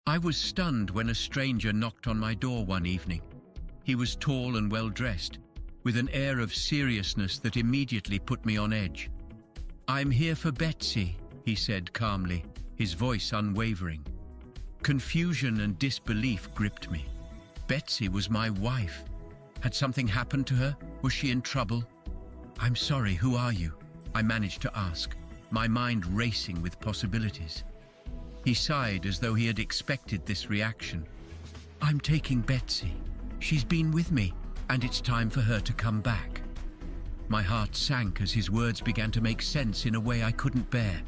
I was stunned when a stranger knocked on my door one evening. He was tall and well-dressed, with an air of seriousness that immediately put me on edge. "I'm here for Betsy," he said calmly, his voice unwavering. Confusion and disbelief gripped me. Betsy was my wife. Had something happened to her? Was she in trouble? "I'm sorry, who are you?" I managed to ask, my mind racing with possibilities. He sighed as though he had expected this reaction. "I'm taking Betsy. She's been with me, and it's time for her to come back." My heart sank as his words began to make sense in a way I couldn't bear.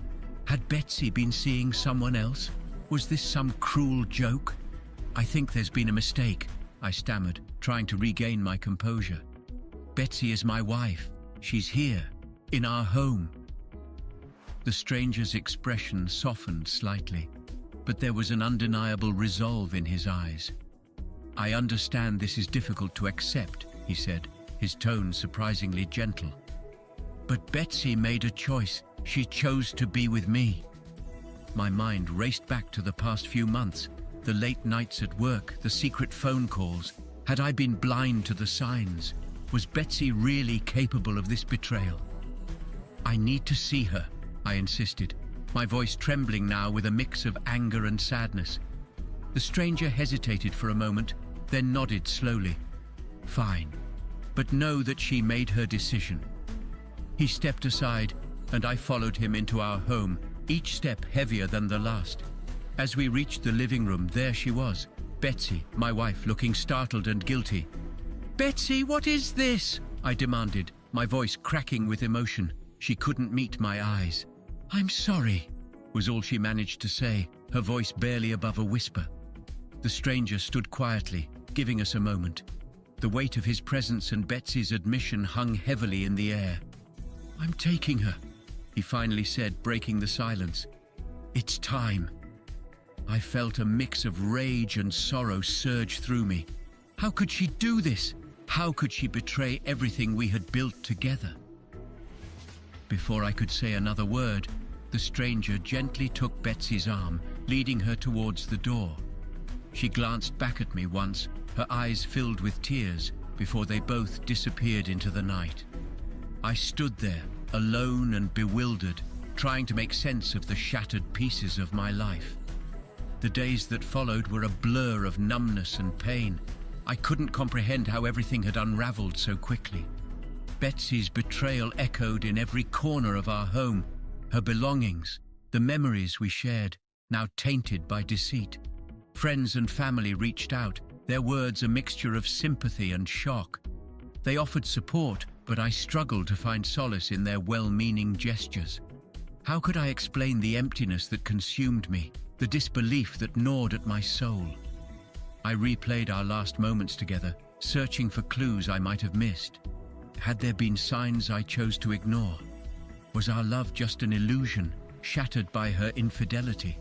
Had Betsy been seeing someone else? Was this some cruel joke? "I think there's been a mistake," I stammered, trying to regain my composure. "Betsy is my wife. She's here, in our home." The stranger's expression softened slightly, but there was an undeniable resolve in his eyes. "I understand this is difficult to accept," he said, his tone surprisingly gentle. "But Betsy made a choice. She chose to be with me." My mind raced back to the past few months, the late nights at work, the secret phone calls. Had I been blind to the signs? Was Betsy really capable of this betrayal? "I need to see her," I insisted, my voice trembling now with a mix of anger and sadness. The stranger hesitated for a moment, then nodded slowly. "Fine, but know that she made her decision." He stepped aside, and I followed him into our home, each step heavier than the last. As we reached the living room, there she was, Betsy, my wife, looking startled and guilty. "Betsy, what is this?" I demanded, my voice cracking with emotion. She couldn't meet my eyes. "I'm sorry," was all she managed to say, her voice barely above a whisper. The stranger stood quietly, giving us a moment. The weight of his presence and Betsy's admission hung heavily in the air. "I'm taking her," he finally said, breaking the silence. "It's time." I felt a mix of rage and sorrow surge through me. How could she do this? How could she betray everything we had built together? Before I could say another word, the stranger gently took Betsy's arm, leading her towards the door. She glanced back at me once, her eyes filled with tears, before they both disappeared into the night. I stood there, alone and bewildered, trying to make sense of the shattered pieces of my life. The days that followed were a blur of numbness and pain. I couldn't comprehend how everything had unraveled so quickly. Betsy's betrayal echoed in every corner of our home, her belongings, the memories we shared, now tainted by deceit. Friends and family reached out, their words a mixture of sympathy and shock. They offered support, but I struggled to find solace in their well-meaning gestures. How could I explain the emptiness that consumed me, the disbelief that gnawed at my soul? I replayed our last moments together, searching for clues I might have missed. Had there been signs I chose to ignore? Was our love just an illusion, shattered by her infidelity?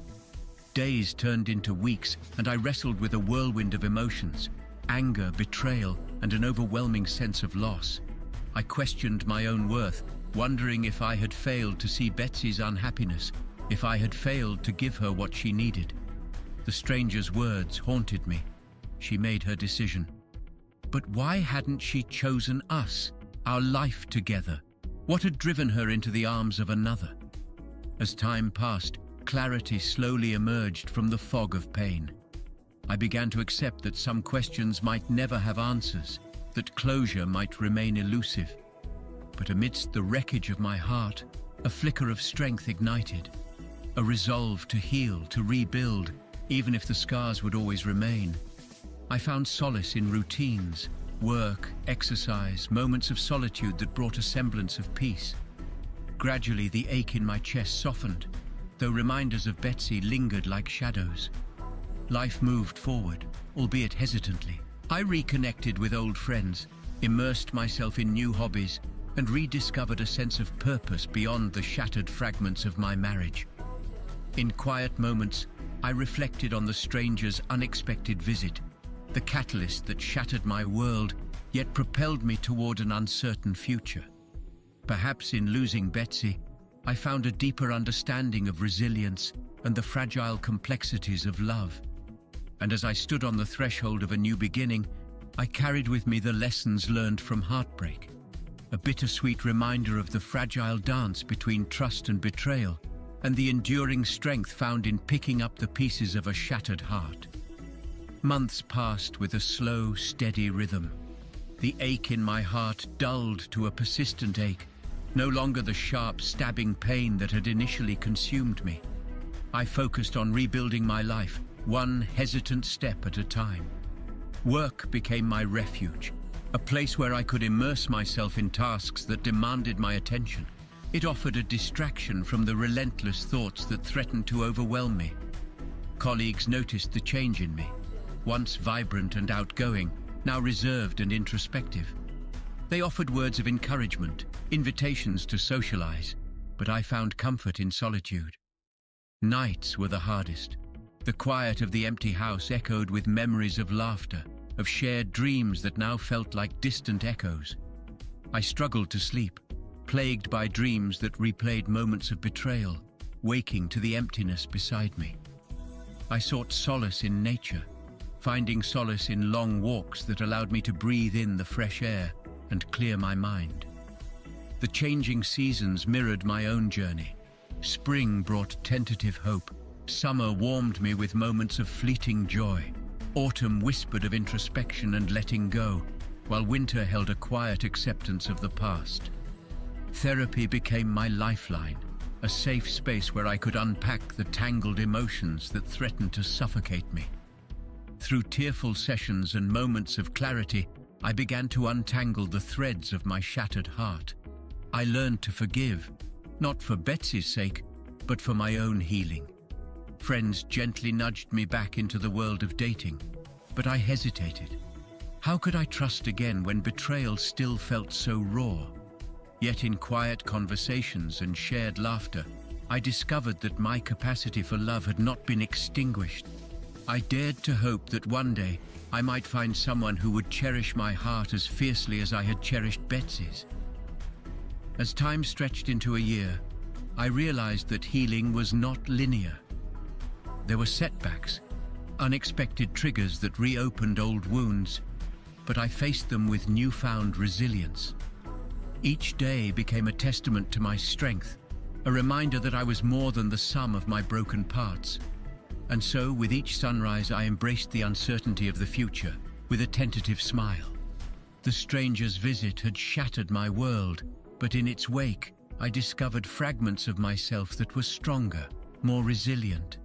Days turned into weeks, and I wrestled with a whirlwind of emotions: anger, betrayal, and an overwhelming sense of loss. I questioned my own worth, wondering if I had failed to see Betsy's unhappiness, if I had failed to give her what she needed. The stranger's words haunted me. She made her decision. But why hadn't she chosen us, our life together? What had driven her into the arms of another? As time passed, clarity slowly emerged from the fog of pain. I began to accept that some questions might never have answers, that closure might remain elusive. But amidst the wreckage of my heart, a flicker of strength ignited, a resolve to heal, to rebuild, even if the scars would always remain. I found solace in routines, work, exercise, moments of solitude that brought a semblance of peace. Gradually, the ache in my chest softened, though reminders of Betsy lingered like shadows. Life moved forward, albeit hesitantly. I reconnected with old friends, immersed myself in new hobbies, and rediscovered a sense of purpose beyond the shattered fragments of my marriage. In quiet moments, I reflected on the stranger's unexpected visit, the catalyst that shattered my world, yet propelled me toward an uncertain future. Perhaps in losing Betsy, I found a deeper understanding of resilience and the fragile complexities of love. And as I stood on the threshold of a new beginning, I carried with me the lessons learned from heartbreak, a bittersweet reminder of the fragile dance between trust and betrayal, and the enduring strength found in picking up the pieces of a shattered heart. Months passed with a slow, steady rhythm. The ache in my heart dulled to a persistent ache, no longer the sharp, stabbing pain that had initially consumed me. I focused on rebuilding my life, one hesitant step at a time. Work became my refuge, a place where I could immerse myself in tasks that demanded my attention. It offered a distraction from the relentless thoughts that threatened to overwhelm me. Colleagues noticed the change in me, once vibrant and outgoing, now reserved and introspective. They offered words of encouragement, invitations to socialize, but I found comfort in solitude. Nights were the hardest. The quiet of the empty house echoed with memories of laughter, of shared dreams that now felt like distant echoes. I struggled to sleep, plagued by dreams that replayed moments of betrayal, waking to the emptiness beside me. I sought solace in nature, finding solace in long walks that allowed me to breathe in the fresh air and clear my mind. The changing seasons mirrored my own journey. Spring brought tentative hope. Summer warmed me with moments of fleeting joy. Autumn whispered of introspection and letting go, while winter held a quiet acceptance of the past. Therapy became my lifeline, a safe space where I could unpack the tangled emotions that threatened to suffocate me. Through tearful sessions and moments of clarity, I began to untangle the threads of my shattered heart. I learned to forgive, not for Betsy's sake, but for my own healing. Friends gently nudged me back into the world of dating, but I hesitated. How could I trust again when betrayal still felt so raw? Yet in quiet conversations and shared laughter, I discovered that my capacity for love had not been extinguished. I dared to hope that one day I might find someone who would cherish my heart as fiercely as I had cherished Betsy's. As time stretched into a year, I realized that healing was not linear. There were setbacks, unexpected triggers that reopened old wounds, but I faced them with newfound resilience. Each day became a testament to my strength, a reminder that I was more than the sum of my broken parts. And so, with each sunrise, I embraced the uncertainty of the future with a tentative smile. The stranger's visit had shattered my world, but in its wake, I discovered fragments of myself that were stronger, more resilient.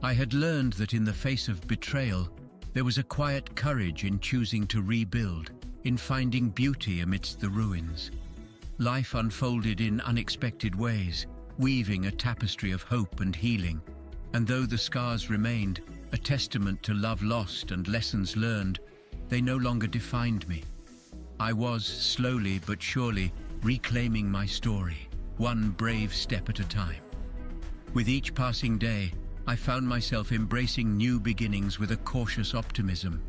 I had learned that in the face of betrayal, there was a quiet courage in choosing to rebuild, in finding beauty amidst the ruins. Life unfolded in unexpected ways, weaving a tapestry of hope and healing. And though the scars remained, a testament to love lost and lessons learned, they no longer defined me. I was, slowly but surely, reclaiming my story, one brave step at a time. With each passing day, I found myself embracing new beginnings with a cautious optimism.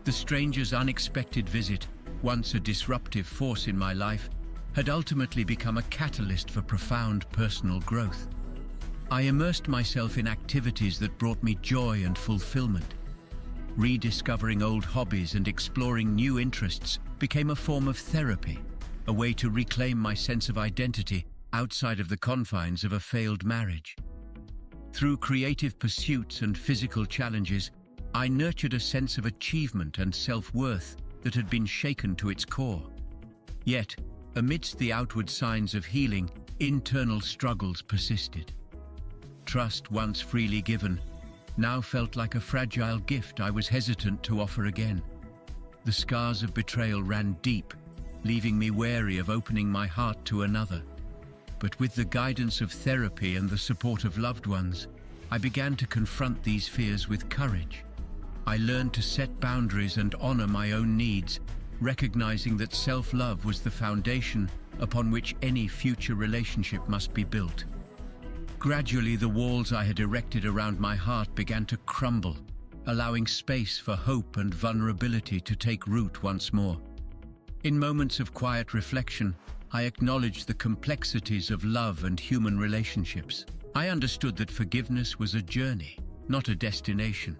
The stranger's unexpected visit, once a disruptive force in my life, had ultimately become a catalyst for profound personal growth. I immersed myself in activities that brought me joy and fulfillment. Rediscovering old hobbies and exploring new interests became a form of therapy, a way to reclaim my sense of identity outside of the confines of a failed marriage. Through creative pursuits and physical challenges, I nurtured a sense of achievement and self-worth that had been shaken to its core. Yet, amidst the outward signs of healing, internal struggles persisted. Trust, once freely given, now felt like a fragile gift I was hesitant to offer again. The scars of betrayal ran deep, leaving me wary of opening my heart to another. But with the guidance of therapy and the support of loved ones, I began to confront these fears with courage. I learned to set boundaries and honor my own needs, recognizing that self-love was the foundation upon which any future relationship must be built. Gradually, the walls I had erected around my heart began to crumble, allowing space for hope and vulnerability to take root once more. In moments of quiet reflection, I acknowledged the complexities of love and human relationships. I understood that forgiveness was a journey, not a destination.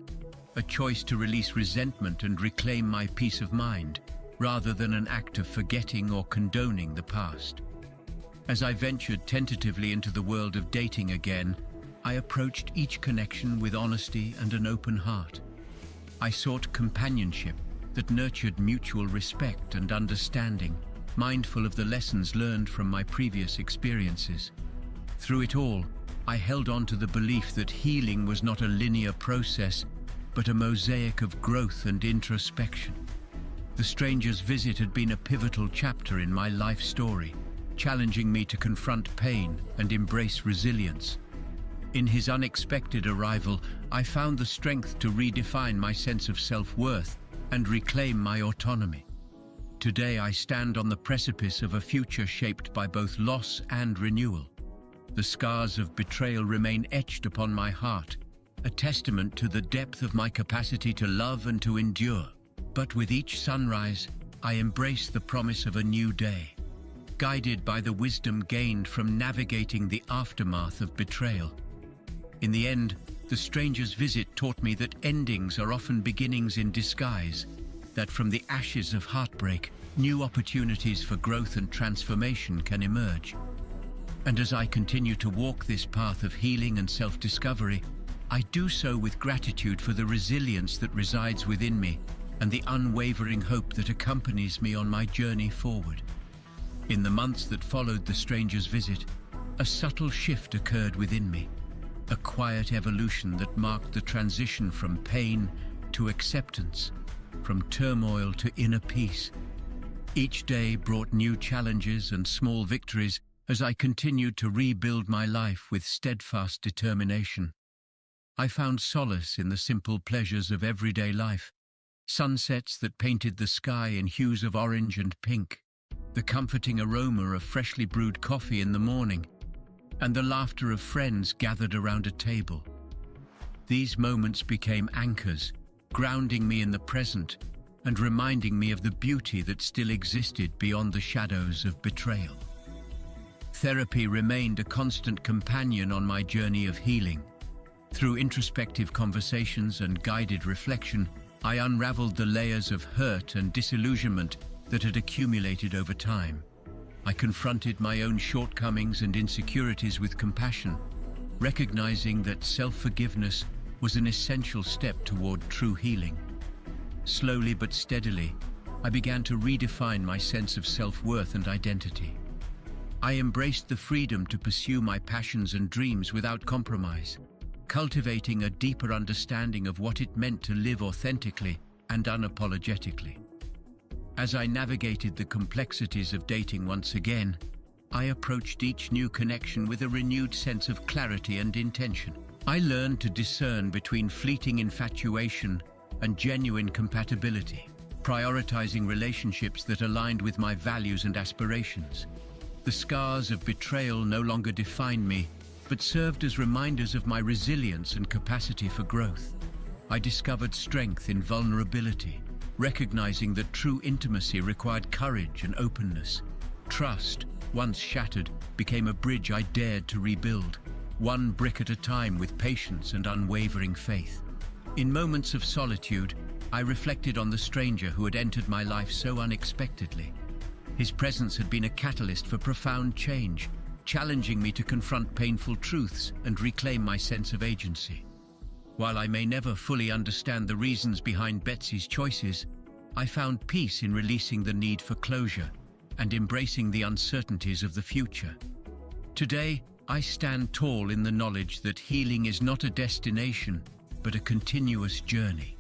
a choice to release resentment and reclaim my peace of mind, rather than an act of forgetting or condoning the past. As I ventured tentatively into the world of dating again, I approached each connection with honesty and an open heart. I sought companionship that nurtured mutual respect and understanding, mindful of the lessons learned from my previous experiences. Through it all, I held on to the belief that healing was not a linear process, but a mosaic of growth and introspection. The stranger's visit had been a pivotal chapter in my life story, challenging me to confront pain and embrace resilience. In his unexpected arrival, I found the strength to redefine my sense of self-worth and reclaim my autonomy. Today I stand on the precipice of a future shaped by both loss and renewal. The scars of betrayal remain etched upon my heart, a testament to the depth of my capacity to love and to endure. But with each sunrise, I embrace the promise of a new day, guided by the wisdom gained from navigating the aftermath of betrayal. In the end, the stranger's visit taught me that endings are often beginnings in disguise, that from the ashes of heartbreak, new opportunities for growth and transformation can emerge. And as I continue to walk this path of healing and self-discovery, I do so with gratitude for the resilience that resides within me and the unwavering hope that accompanies me on my journey forward. In the months that followed the stranger's visit, a subtle shift occurred within me, a quiet evolution that marked the transition from pain to acceptance, from turmoil to inner peace. Each day brought new challenges and small victories as I continued to rebuild my life with steadfast determination. I found solace in the simple pleasures of everyday life, sunsets that painted the sky in hues of orange and pink, the comforting aroma of freshly brewed coffee in the morning, and the laughter of friends gathered around a table. These moments became anchors, grounding me in the present and reminding me of the beauty that still existed beyond the shadows of betrayal. Therapy remained a constant companion on my journey of healing. Through introspective conversations and guided reflection, I unraveled the layers of hurt and disillusionment that had accumulated over time. I confronted my own shortcomings and insecurities with compassion, recognizing that self-forgiveness was an essential step toward true healing. Slowly but steadily, I began to redefine my sense of self-worth and identity. I embraced the freedom to pursue my passions and dreams without compromise, cultivating a deeper understanding of what it meant to live authentically and unapologetically. As I navigated the complexities of dating once again, I approached each new connection with a renewed sense of clarity and intention. I learned to discern between fleeting infatuation and genuine compatibility, prioritizing relationships that aligned with my values and aspirations. The scars of betrayal no longer defined me, but served as reminders of my resilience and capacity for growth. I discovered strength in vulnerability, recognizing that true intimacy required courage and openness. Trust, once shattered, became a bridge I dared to rebuild, one brick at a time with patience and unwavering faith. In moments of solitude, I reflected on the stranger who had entered my life so unexpectedly. His presence had been a catalyst for profound change, challenging me to confront painful truths and reclaim my sense of agency. While I may never fully understand the reasons behind Betsy's choices, I found peace in releasing the need for closure and embracing the uncertainties of the future. Today, I stand tall in the knowledge that healing is not a destination, but a continuous journey.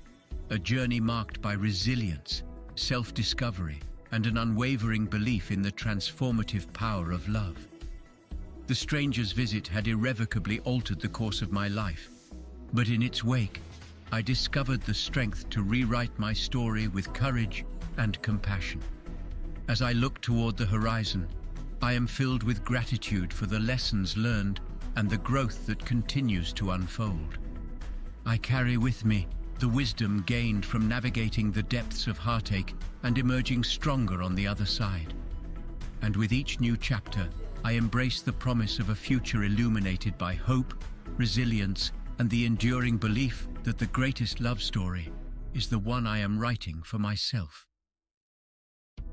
A journey marked by resilience, self-discovery, and an unwavering belief in the transformative power of love. The stranger's visit had irrevocably altered the course of my life, but in its wake, I discovered the strength to rewrite my story with courage and compassion. As I look toward the horizon, I am filled with gratitude for the lessons learned and the growth that continues to unfold. I carry with me the wisdom gained from navigating the depths of heartache and emerging stronger on the other side. And with each new chapter, I embrace the promise of a future illuminated by hope, resilience, and the enduring belief that that the greatest love story is the one I am writing for myself.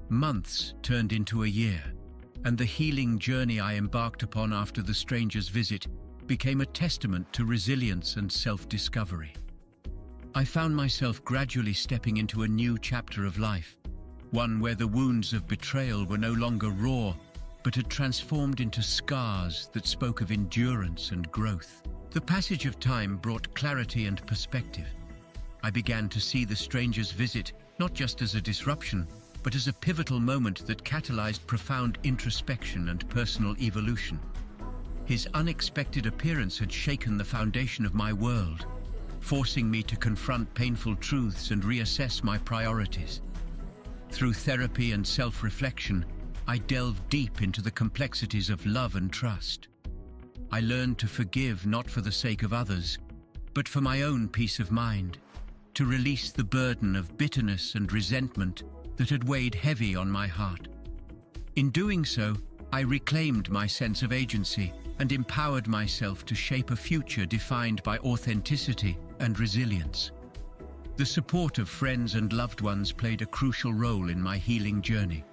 Months turned into a year, and the healing journey I embarked upon after the stranger's visit became a testament to resilience and self-discovery. I found myself gradually stepping into a new chapter of life, one where the wounds of betrayal were no longer raw, but had transformed into scars that spoke of endurance and growth. The passage of time brought clarity and perspective. I began to see the stranger's visit not just as a disruption, but as a pivotal moment that catalyzed profound introspection and personal evolution. His unexpected appearance had shaken the foundation of my world, forcing me to confront painful truths and reassess my priorities. Through therapy and self-reflection, I delved deep into the complexities of love and trust. I learned to forgive not for the sake of others, but for my own peace of mind, to release the burden of bitterness and resentment that had weighed heavy on my heart. In doing so, I reclaimed my sense of agency and empowered myself to shape a future defined by authenticity and resilience. The support of friends and loved ones played a crucial role in my healing journey.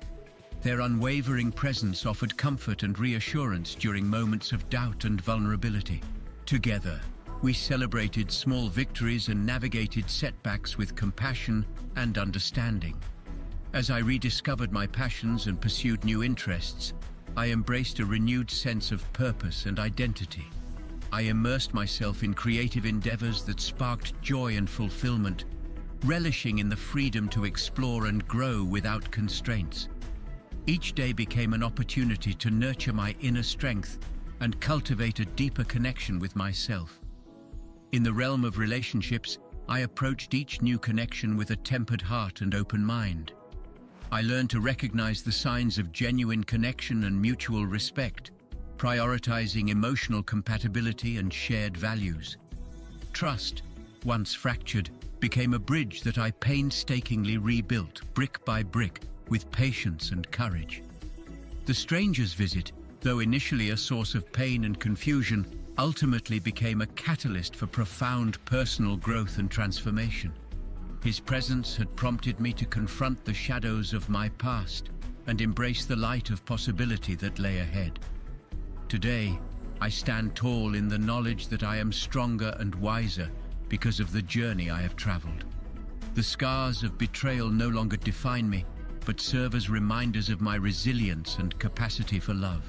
Their unwavering presence offered comfort and reassurance during moments of doubt and vulnerability. Together, we celebrated small victories and navigated setbacks with compassion and understanding. As I rediscovered my passions and pursued new interests, I embraced a renewed sense of purpose and identity. I immersed myself in creative endeavors that sparked joy and fulfillment, relishing in the freedom to explore and grow without constraints. Each day became an opportunity to nurture my inner strength and cultivate a deeper connection with myself. In the realm of relationships, I approached each new connection with a tempered heart and open mind. I learned to recognize the signs of genuine connection and mutual respect, prioritizing emotional compatibility and shared values. Trust, once fractured, became a bridge that I painstakingly rebuilt, brick by brick, with patience and courage. The stranger's visit, though initially a source of pain and confusion, ultimately became a catalyst for profound personal growth and transformation. His presence had prompted me to confront the shadows of my past and embrace the light of possibility that lay ahead. Today, I stand tall in the knowledge that I am stronger and wiser because of the journey I have traveled. The scars of betrayal no longer define me, but serve as reminders of my resilience and capacity for love.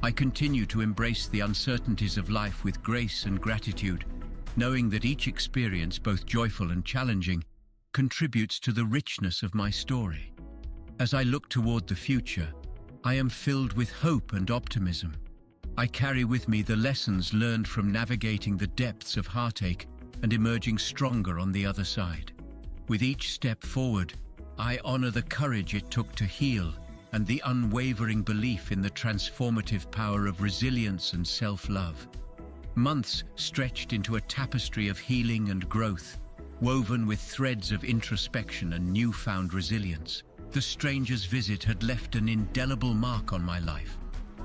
I continue to embrace the uncertainties of life with grace and gratitude, knowing that each experience, both joyful and challenging, contributes to the richness of my story. As I look toward the future, I am filled with hope and optimism. I carry with me the lessons learned from navigating the depths of heartache and emerging stronger on the other side. With each step forward, I honor the courage it took to heal and the unwavering belief in the transformative power of resilience and self-love. Months stretched into a tapestry of healing and growth, woven with threads of introspection and newfound resilience. The stranger's visit had left an indelible mark on my life,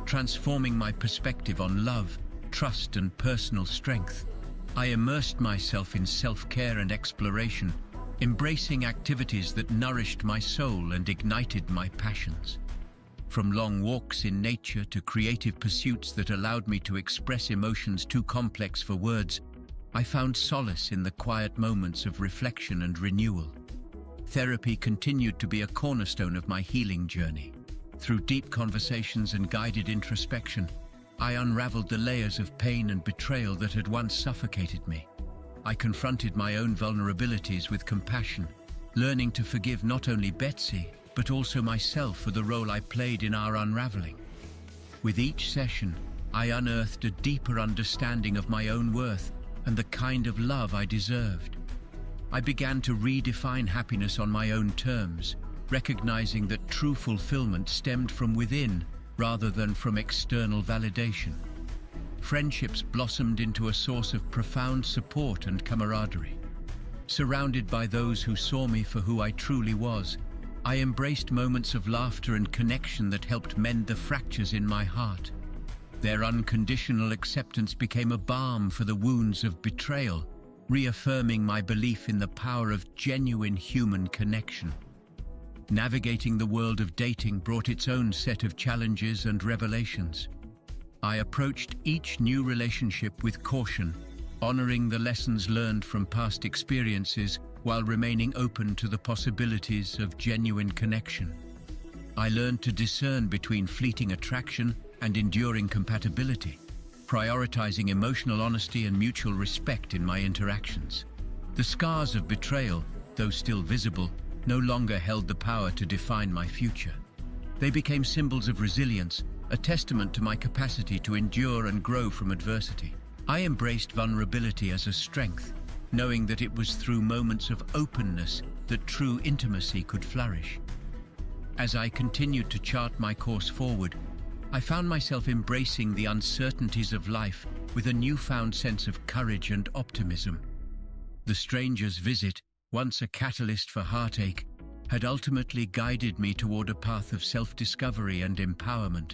transforming my perspective on love, trust, and personal strength. I immersed myself in self-care and exploration, embracing activities that nourished my soul and ignited my passions. From long walks in nature to creative pursuits that allowed me to express emotions too complex for words, I found solace in the quiet moments of reflection and renewal. Therapy continued to be a cornerstone of my healing journey. Through deep conversations and guided introspection, I unraveled the layers of pain and betrayal that had once suffocated me. I confronted my own vulnerabilities with compassion, learning to forgive not only Betsy, but also myself for the role I played in our unraveling. With each session, I unearthed a deeper understanding of my own worth and the kind of love I deserved. I began to redefine happiness on my own terms, recognizing that true fulfillment stemmed from within rather than from external validation. Friendships blossomed into a source of profound support and camaraderie. Surrounded by those who saw me for who I truly was, I embraced moments of laughter and connection that helped mend the fractures in my heart. Their unconditional acceptance became a balm for the wounds of betrayal, reaffirming my belief in the power of genuine human connection. Navigating the world of dating brought its own set of challenges and revelations. I approached each new relationship with caution, honoring the lessons learned from past experiences while remaining open to the possibilities of genuine connection. I learned to discern between fleeting attraction and enduring compatibility, prioritizing emotional honesty and mutual respect in my interactions. The scars of betrayal, though still visible, no longer held the power to define my future. They became symbols of resilience, a testament to my capacity to endure and grow from adversity. I embraced vulnerability as a strength, knowing that it was through moments of openness that true intimacy could flourish. As I continued to chart my course forward, I found myself embracing the uncertainties of life with a newfound sense of courage and optimism. The stranger's visit, once a catalyst for heartache, had ultimately guided me toward a path of self-discovery and empowerment.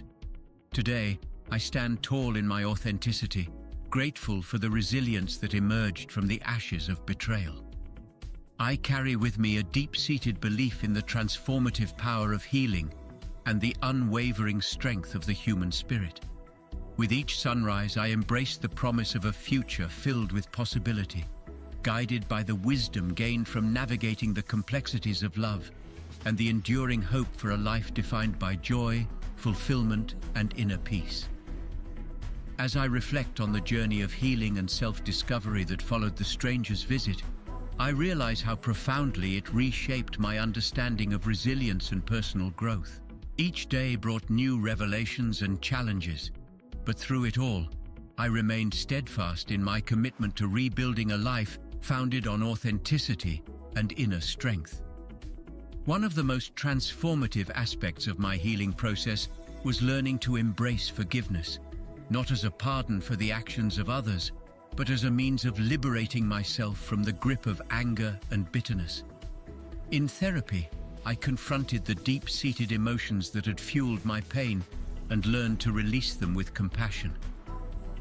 Today, I stand tall in my authenticity, grateful for the resilience that emerged from the ashes of betrayal. I carry with me a deep-seated belief in the transformative power of healing and the unwavering strength of the human spirit. With each sunrise, I embrace the promise of a future filled with possibility, guided by the wisdom gained from navigating the complexities of love and the enduring hope for a life defined by joy, fulfillment, and inner peace. As I reflect on the journey of healing and self-discovery that followed the stranger's visit, I realize how profoundly it reshaped my understanding of resilience and personal growth. Each day brought new revelations and challenges, but through it all, I remained steadfast in my commitment to rebuilding a life founded on authenticity and inner strength. One of the most transformative aspects of my healing process was learning to embrace forgiveness, not as a pardon for the actions of others, but as a means of liberating myself from the grip of anger and bitterness. In therapy, I confronted the deep-seated emotions that had fueled my pain and learned to release them with compassion.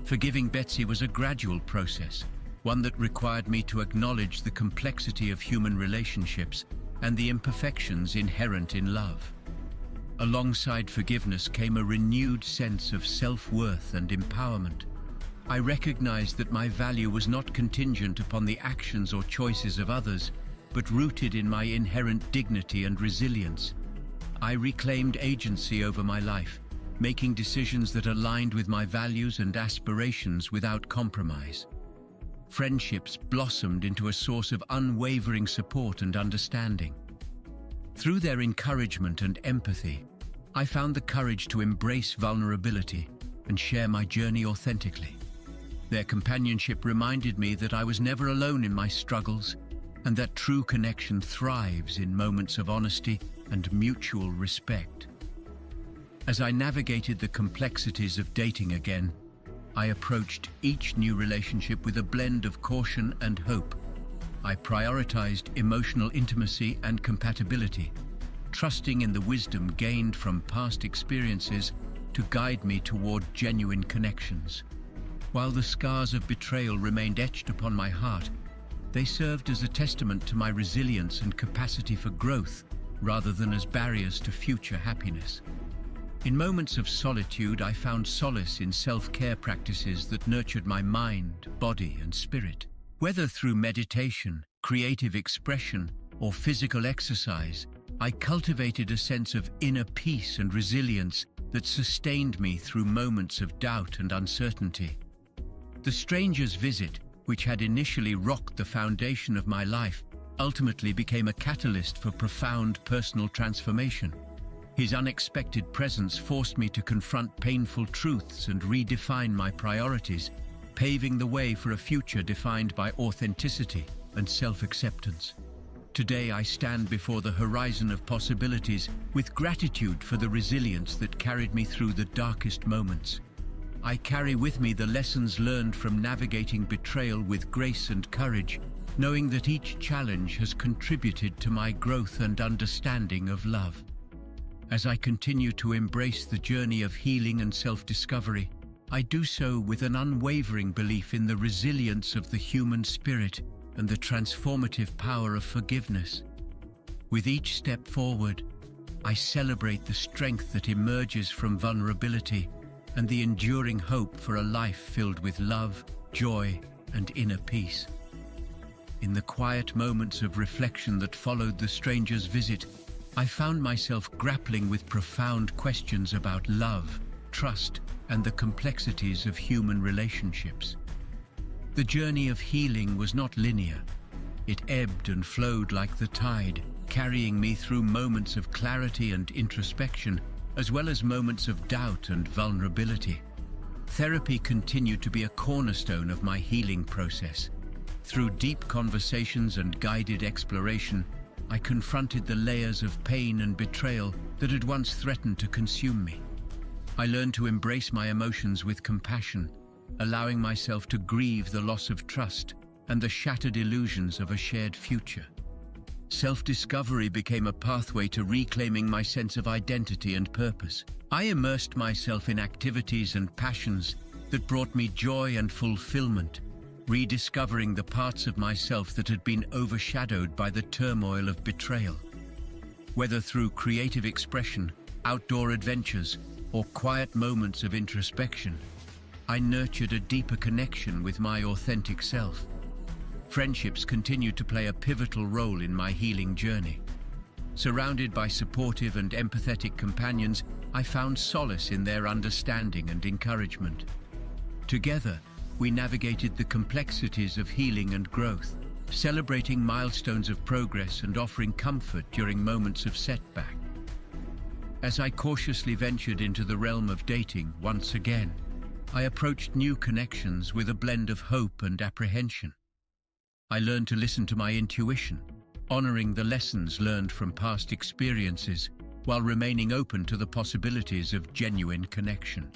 Forgiving Betsy was a gradual process, one that required me to acknowledge the complexity of human relationships and the imperfections inherent in love. Alongside forgiveness came a renewed sense of self-worth and empowerment. I recognized that my value was not contingent upon the actions or choices of others, but rooted in my inherent dignity and resilience. I reclaimed agency over my life, making decisions that aligned with my values and aspirations without compromise. Friendships blossomed into a source of unwavering support and understanding. Through their encouragement and empathy, I found the courage to embrace vulnerability and share my journey authentically. Their companionship reminded me that I was never alone in my struggles, and that true connection thrives in moments of honesty and mutual respect. As I navigated the complexities of dating again, I approached each new relationship with a blend of caution and hope. I prioritized emotional intimacy and compatibility, trusting in the wisdom gained from past experiences to guide me toward genuine connections. While the scars of betrayal remained etched upon my heart, they served as a testament to my resilience and capacity for growth, rather than as barriers to future happiness. In moments of solitude, I found solace in self-care practices that nurtured my mind, body, and spirit. Whether through meditation, creative expression, or physical exercise, I cultivated a sense of inner peace and resilience that sustained me through moments of doubt and uncertainty. The stranger's visit, which had initially rocked the foundation of my life, ultimately became a catalyst for profound personal transformation. His unexpected presence forced me to confront painful truths and redefine my priorities, paving the way for a future defined by authenticity and self-acceptance. Today, I stand before the horizon of possibilities with gratitude for the resilience that carried me through the darkest moments. I carry with me the lessons learned from navigating betrayal with grace and courage, knowing that each challenge has contributed to my growth and understanding of love. As I continue to embrace the journey of healing and self-discovery, I do so with an unwavering belief in the resilience of the human spirit and the transformative power of forgiveness. With each step forward, I celebrate the strength that emerges from vulnerability and the enduring hope for a life filled with love, joy, and inner peace. In the quiet moments of reflection that followed the stranger's visit, I found myself grappling with profound questions about love, trust, and the complexities of human relationships. The journey of healing was not linear. It ebbed and flowed like the tide, carrying me through moments of clarity and introspection, as well as moments of doubt and vulnerability. Therapy continued to be a cornerstone of my healing process. Through deep conversations and guided exploration, I confronted the layers of pain and betrayal that had once threatened to consume me. I learned to embrace my emotions with compassion, allowing myself to grieve the loss of trust and the shattered illusions of a shared future. Self-discovery became a pathway to reclaiming my sense of identity and purpose. I immersed myself in activities and passions that brought me joy and fulfillment, rediscovering the parts of myself that had been overshadowed by the turmoil of betrayal. Whether through creative expression, outdoor adventures, or quiet moments of introspection, I nurtured a deeper connection with my authentic self. Friendships continued to play a pivotal role in my healing journey. Surrounded by supportive and empathetic companions, I found solace in their understanding and encouragement. Together, we navigated the complexities of healing and growth, celebrating milestones of progress and offering comfort during moments of setback. As I cautiously ventured into the realm of dating once again, I approached new connections with a blend of hope and apprehension. I learned to listen to my intuition, honoring the lessons learned from past experiences while remaining open to the possibilities of genuine connection.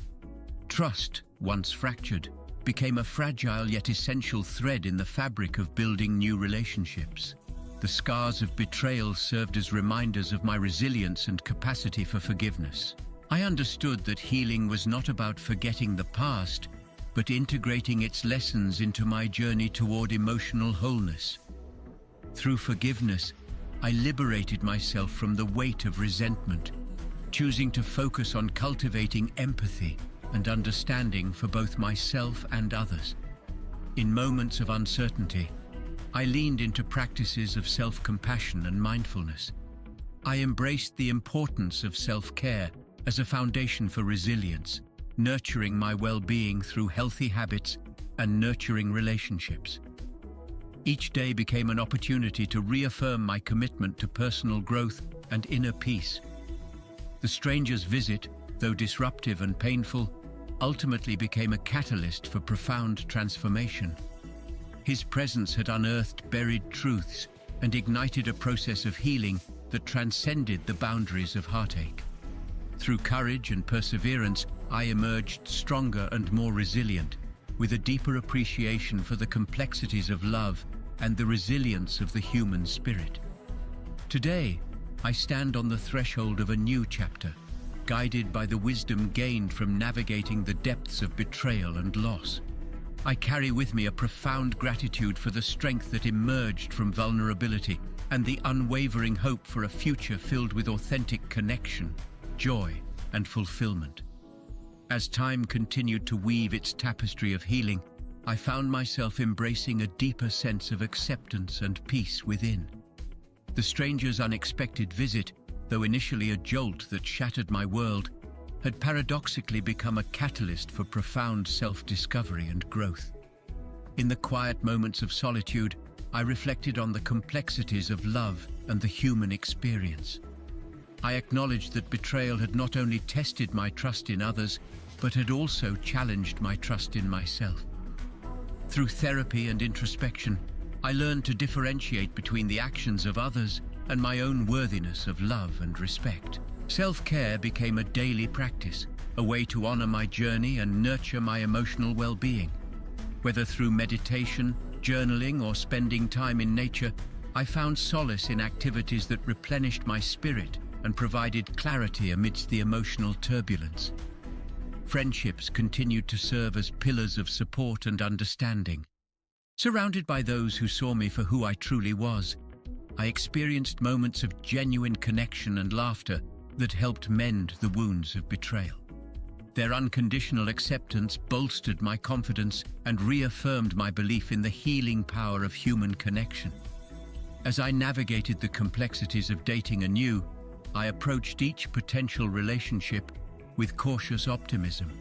Trust, once fractured, became a fragile yet essential thread in the fabric of building new relationships. The scars of betrayal served as reminders of my resilience and capacity for forgiveness. I understood that healing was not about forgetting the past, but integrating its lessons into my journey toward emotional wholeness. Through forgiveness, I liberated myself from the weight of resentment, choosing to focus on cultivating empathy and understanding for both myself and others. In moments of uncertainty, I leaned into practices of self-compassion and mindfulness. I embraced the importance of self-care as a foundation for resilience, nurturing my well-being through healthy habits and nurturing relationships. Each day became an opportunity to reaffirm my commitment to personal growth and inner peace. The stranger's visit, though disruptive and painful, ultimately became a catalyst for profound transformation. His presence had unearthed buried truths and ignited a process of healing that transcended the boundaries of heartache. Through courage and perseverance, I emerged stronger and more resilient, with a deeper appreciation for the complexities of love and the resilience of the human spirit. Today, I stand on the threshold of a new chapter, guided by the wisdom gained from navigating the depths of betrayal and loss. I carry with me a profound gratitude for the strength that emerged from vulnerability and the unwavering hope for a future filled with authentic connection, joy, and fulfillment. As time continued to weave its tapestry of healing, I found myself embracing a deeper sense of acceptance and peace within. The stranger's unexpected visit, though initially a jolt that shattered my world, had paradoxically become a catalyst for profound self-discovery and growth. In the quiet moments of solitude, I reflected on the complexities of love and the human experience. I acknowledged that betrayal had not only tested my trust in others, but had also challenged my trust in myself. Through therapy and introspection, I learned to differentiate between the actions of others and my own worthiness of love and respect. Self-care became a daily practice, a way to honor my journey and nurture my emotional well-being. Whether through meditation, journaling, or spending time in nature, I found solace in activities that replenished my spirit and provided clarity amidst the emotional turbulence. Friendships continued to serve as pillars of support and understanding. Surrounded by those who saw me for who I truly was, I experienced moments of genuine connection and laughter that helped mend the wounds of betrayal. Their unconditional acceptance bolstered my confidence and reaffirmed my belief in the healing power of human connection. As I navigated the complexities of dating anew, I approached each potential relationship with cautious optimism.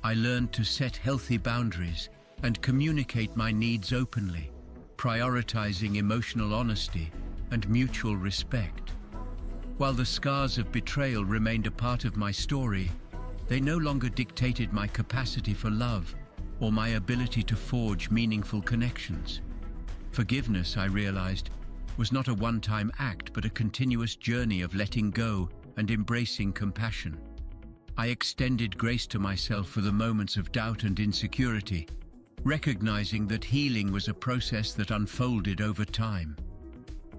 I learned to set healthy boundaries and communicate my needs openly, prioritizing emotional honesty and mutual respect. While the scars of betrayal remained a part of my story, they no longer dictated my capacity for love or my ability to forge meaningful connections. Forgiveness, I realized, was not a one-time act but a continuous journey of letting go and embracing compassion. I extended grace to myself for the moments of doubt and insecurity, recognizing that healing was a process that unfolded over time.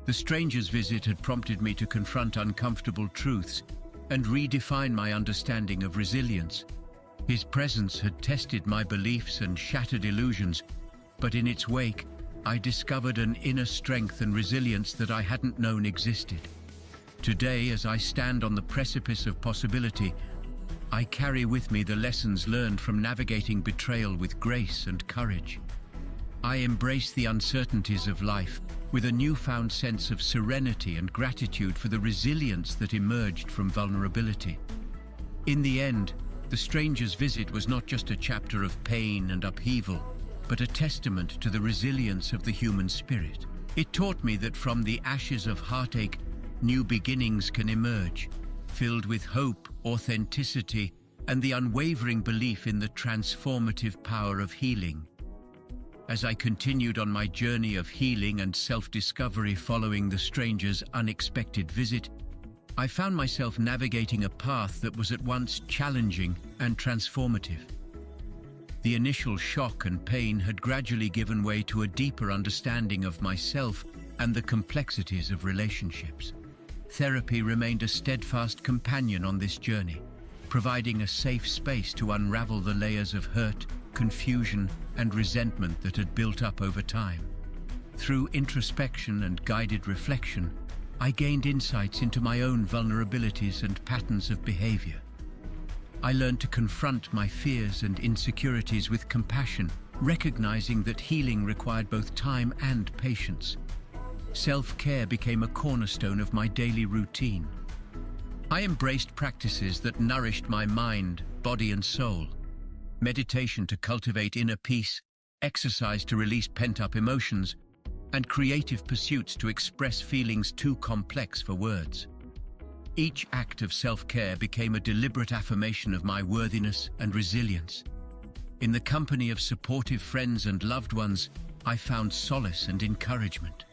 The stranger's visit had prompted me to confront uncomfortable truths and redefine my understanding of resilience. His presence had tested my beliefs and shattered illusions, but in its wake, I discovered an inner strength and resilience that I hadn't known existed. Today, as I stand on the precipice of possibility, I carry with me the lessons learned from navigating betrayal with grace and courage. I embrace the uncertainties of life with a newfound sense of serenity and gratitude for the resilience that emerged from vulnerability. In the end, the stranger's visit was not just a chapter of pain and upheaval, but a testament to the resilience of the human spirit. It taught me that from the ashes of heartache, new beginnings can emerge, filled with hope, authenticity, and the unwavering belief in the transformative power of healing. As I continued on my journey of healing and self-discovery following the stranger's unexpected visit, I found myself navigating a path that was at once challenging and transformative. The initial shock and pain had gradually given way to a deeper understanding of myself and the complexities of relationships. Therapy remained a steadfast companion on this journey, providing a safe space to unravel the layers of hurt, confusion, and resentment that had built up over time. Through introspection and guided reflection, I gained insights into my own vulnerabilities and patterns of behavior. I learned to confront my fears and insecurities with compassion, recognizing that healing required both time and patience. Self-care became a cornerstone of my daily routine. I embraced practices that nourished my mind, body, and soul. Meditation to cultivate inner peace, exercise to release pent-up emotions, and creative pursuits to express feelings too complex for words. Each act of self-care became a deliberate affirmation of my worthiness and resilience. In the company of supportive friends and loved ones, I found solace and encouragement.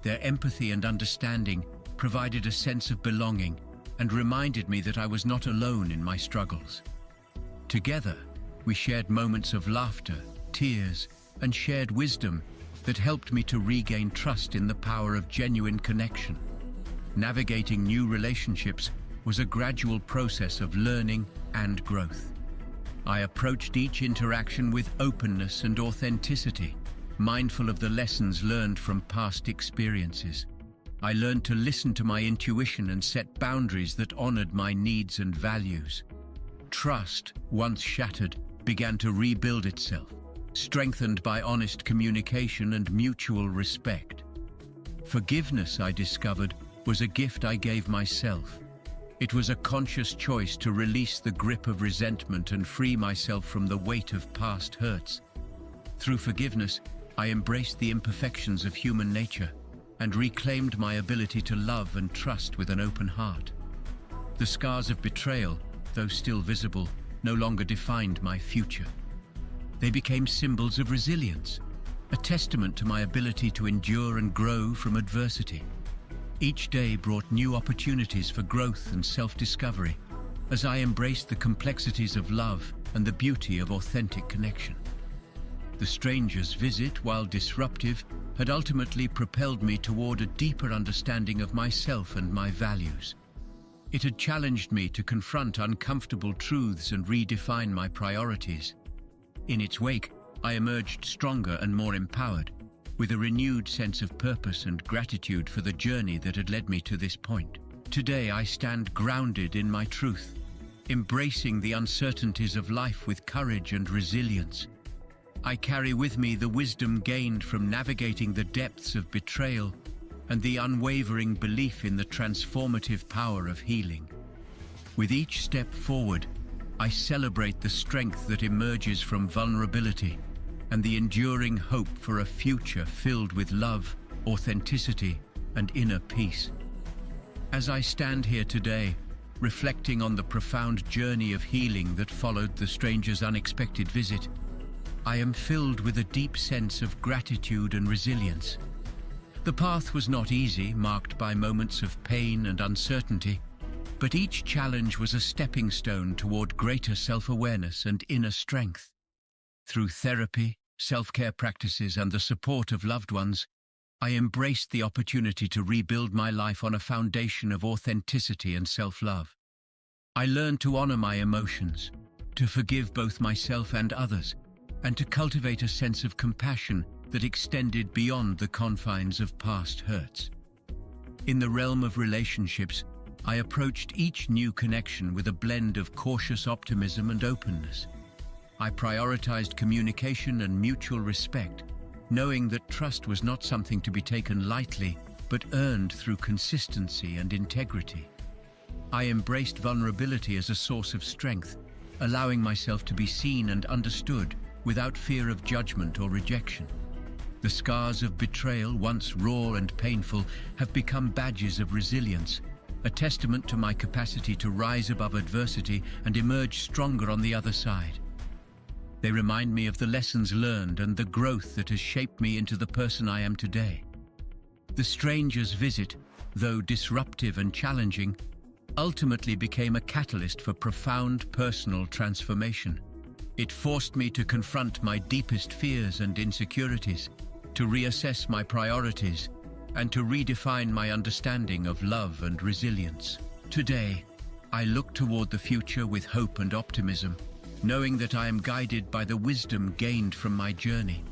Their empathy and understanding provided a sense of belonging and reminded me that I was not alone in my struggles. Together, we shared moments of laughter, tears, and shared wisdom that helped me to regain trust in the power of genuine connection. Navigating new relationships was a gradual process of learning and growth. I approached each interaction with openness and authenticity, mindful of the lessons learned from past experiences. I learned to listen to my intuition and set boundaries that honored my needs and values. Trust, once shattered, began to rebuild itself, strengthened by honest communication and mutual respect. Forgiveness, I discovered, was a gift I gave myself. It was a conscious choice to release the grip of resentment and free myself from the weight of past hurts. Through forgiveness, I embraced the imperfections of human nature and reclaimed my ability to love and trust with an open heart. The scars of betrayal, though still visible, no longer defined my future. They became symbols of resilience, a testament to my ability to endure and grow from adversity. Each day brought new opportunities for growth and self-discovery, as I embraced the complexities of love and the beauty of authentic connection. The stranger's visit, while disruptive, had ultimately propelled me toward a deeper understanding of myself and my values. It had challenged me to confront uncomfortable truths and redefine my priorities. In its wake, I emerged stronger and more empowered, with a renewed sense of purpose and gratitude for the journey that had led me to this point. Today, I stand grounded in my truth, embracing the uncertainties of life with courage and resilience. I carry with me the wisdom gained from navigating the depths of betrayal and the unwavering belief in the transformative power of healing. With each step forward, I celebrate the strength that emerges from vulnerability and the enduring hope for a future filled with love, authenticity, and inner peace. As I stand here today, reflecting on the profound journey of healing that followed the stranger's unexpected visit, I am filled with a deep sense of gratitude and resilience. The path was not easy, marked by moments of pain and uncertainty, but each challenge was a stepping stone toward greater self-awareness and inner strength. Through therapy, self-care practices, and the support of loved ones, I embraced the opportunity to rebuild my life on a foundation of authenticity and self-love. I learned to honor my emotions, to forgive both myself and others, and to cultivate a sense of compassion that extended beyond the confines of past hurts. In the realm of relationships, I approached each new connection with a blend of cautious optimism and openness. I prioritized communication and mutual respect, knowing that trust was not something to be taken lightly, but earned through consistency and integrity. I embraced vulnerability as a source of strength, allowing myself to be seen and understood without fear of judgment or rejection. The scars of betrayal, once raw and painful, have become badges of resilience, a testament to my capacity to rise above adversity and emerge stronger on the other side. They remind me of the lessons learned and the growth that has shaped me into the person I am today. The stranger's visit, though disruptive and challenging, ultimately became a catalyst for profound personal transformation. It forced me to confront my deepest fears and insecurities, to reassess my priorities, and to redefine my understanding of love and resilience. Today, I look toward the future with hope and optimism, knowing that I am guided by the wisdom gained from my journey.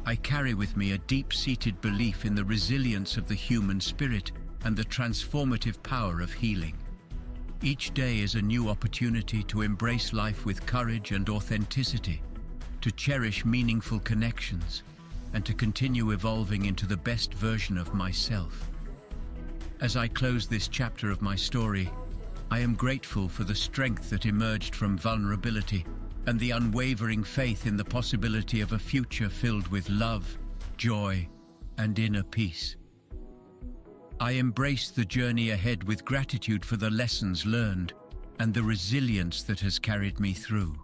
I carry with me a deep-seated belief in the resilience of the human spirit and the transformative power of healing. Each day is a new opportunity to embrace life with courage and authenticity, to cherish meaningful connections, and to continue evolving into the best version of myself. As I close this chapter of my story, I am grateful for the strength that emerged from vulnerability and the unwavering faith in the possibility of a future filled with love, joy, and inner peace. I embrace the journey ahead with gratitude for the lessons learned and the resilience that has carried me through.